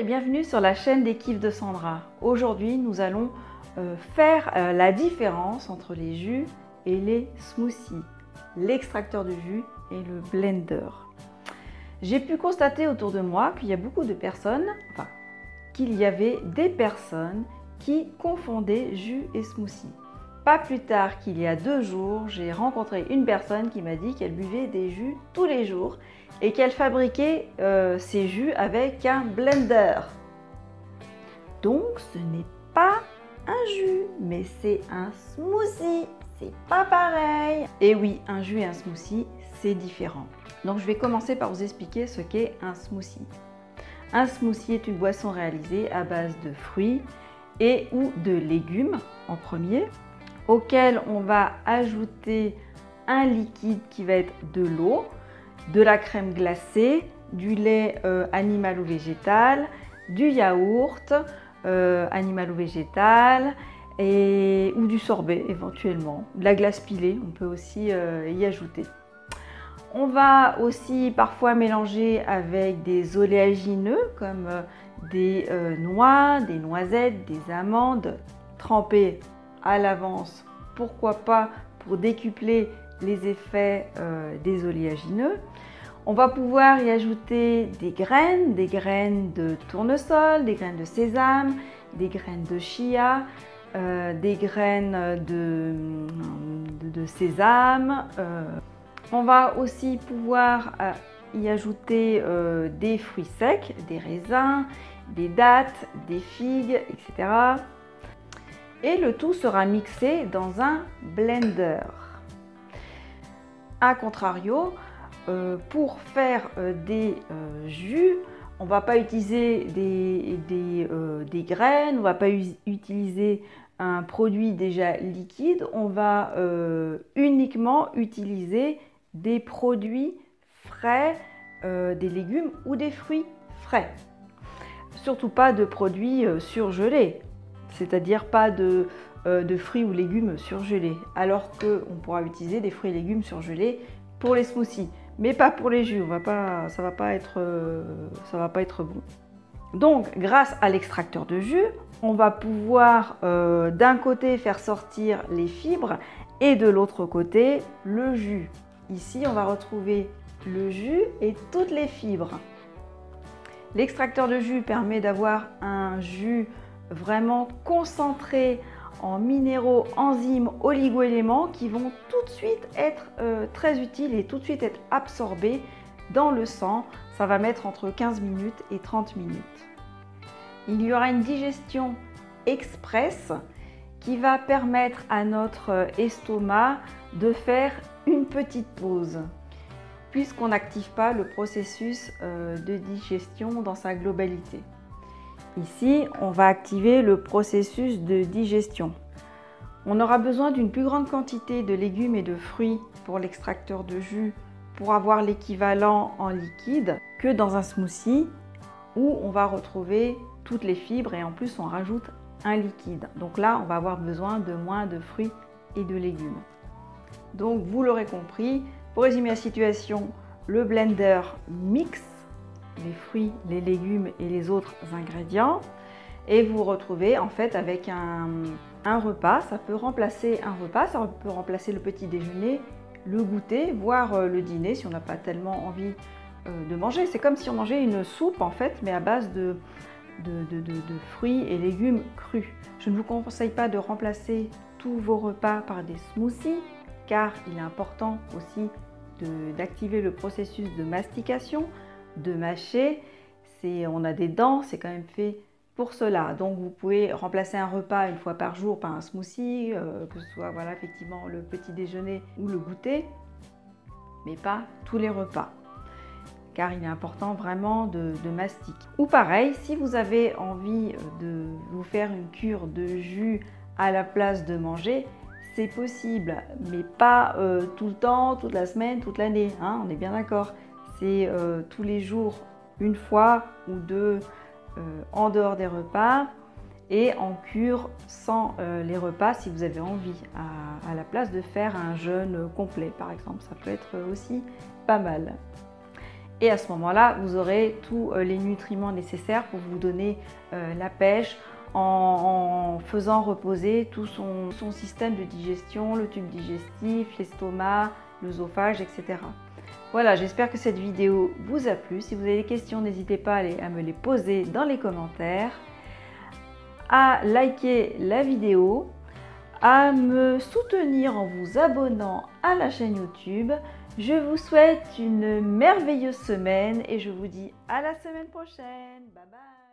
bienvenue sur la chaîne des kiffs de Sandra. Aujourd'hui, nous allons faire la différence entre les jus et les smoothies, l'extracteur de jus et le blender. J'ai pu constater autour de moi qu'il y a beaucoup de personnes, qu'il y avait des personnes qui confondaient jus et smoothie. Pas plus tard qu'il y a 2 jours, j'ai rencontré une personne qui m'a dit qu'elle buvait des jus tous les jours et qu'elle fabriquait ses jus avec un blender. Donc ce n'est pas un jus, mais c'est un smoothie. C'est pas pareil. Et oui, un jus et un smoothie, c'est différent. Donc je vais commencer par vous expliquer ce qu'est un smoothie. Un smoothie est une boisson réalisée à base de fruits et ou de légumes en premier, auquel on va ajouter un liquide qui va être de l'eau, de la crème glacée, du lait animal ou végétal, du yaourt animal ou végétal ou du sorbet éventuellement, de la glace pilée, on peut aussi y ajouter. On va aussi parfois mélanger avec des oléagineux comme des noix, des noisettes, des amandes trempées à l'avance, pourquoi pas pour décupler les effets des oléagineux. On va pouvoir y ajouter des graines de tournesol, des graines de sésame, des graines de chia, des graines de sésame. On va aussi pouvoir y ajouter des fruits secs, des raisins, des dattes, des figues, etc. Et le tout sera mixé dans un blender. A contrario, pour faire des jus, on ne va pas utiliser des graines, on ne va pas utiliser un produit déjà liquide, on va uniquement utiliser des produits frais, des légumes ou des fruits frais. Surtout pas de produits surgelés, c'est-à-dire pas de fruits ou légumes surgelés, alors qu'on pourra utiliser des fruits et légumes surgelés pour les smoothies, mais pas pour les jus, ça va pas être bon. Donc grâce à l'extracteur de jus, on va pouvoir d'un côté faire sortir les fibres et de l'autre côté le jus. Ici on va retrouver le jus et toutes les fibres. L'extracteur de jus permet d'avoir un jus vraiment concentré en minéraux, enzymes, oligo-éléments qui vont tout de suite être très utiles et tout de suite être absorbés dans le sang. Ça va mettre entre 15 minutes et 30 minutes. Il y aura une digestion express qui va permettre à notre estomac de faire une petite pause, puisqu'on n'active pas le processus de digestion dans sa globalité. Ici, on va activer le processus de digestion. On aura besoin d'une plus grande quantité de légumes et de fruits pour l'extracteur de jus pour avoir l'équivalent en liquide que dans un smoothie où on va retrouver toutes les fibres et en plus on rajoute un liquide. Donc là, on va avoir besoin de moins de fruits et de légumes. Donc vous l'aurez compris, pour résumer la situation, le blender mixe les fruits, les légumes et les autres ingrédients et vous retrouvez en fait avec un repas. Ça peut remplacer un repas, ça peut remplacer le petit déjeuner, le goûter, voire le dîner si on n'a pas tellement envie de manger. C'est comme si on mangeait une soupe en fait, mais à base de fruits et légumes crus. Je ne vous conseille pas de remplacer tous vos repas par des smoothies car il est important aussi d'activer le processus de mastication, de mâcher. On a des dents, c'est quand même fait pour cela. Donc vous pouvez remplacer un repas une fois par jour par un smoothie, que ce soit effectivement le petit déjeuner ou le goûter, mais pas tous les repas, car il est important vraiment de mastiquer. Ou pareil, si vous avez envie de vous faire une cure de jus à la place de manger, c'est possible, mais pas tout le temps, toute la semaine, toute l'année, hein, on est bien d'accord. C'est tous les jours, une fois ou deux en dehors des repas et en cure sans les repas si vous avez envie, à la place de faire un jeûne complet par exemple. Ça peut être aussi pas mal. Et à ce moment-là, vous aurez tous les nutriments nécessaires pour vous donner la pêche en faisant reposer tout son système de digestion, le tube digestif, l'estomac, l'œsophage, etc. Voilà, j'espère que cette vidéo vous a plu. Si vous avez des questions, n'hésitez pas à me les poser dans les commentaires, à liker la vidéo, à me soutenir en vous abonnant à la chaîne YouTube. Je vous souhaite une merveilleuse semaine et je vous dis à la semaine prochaine. Bye bye.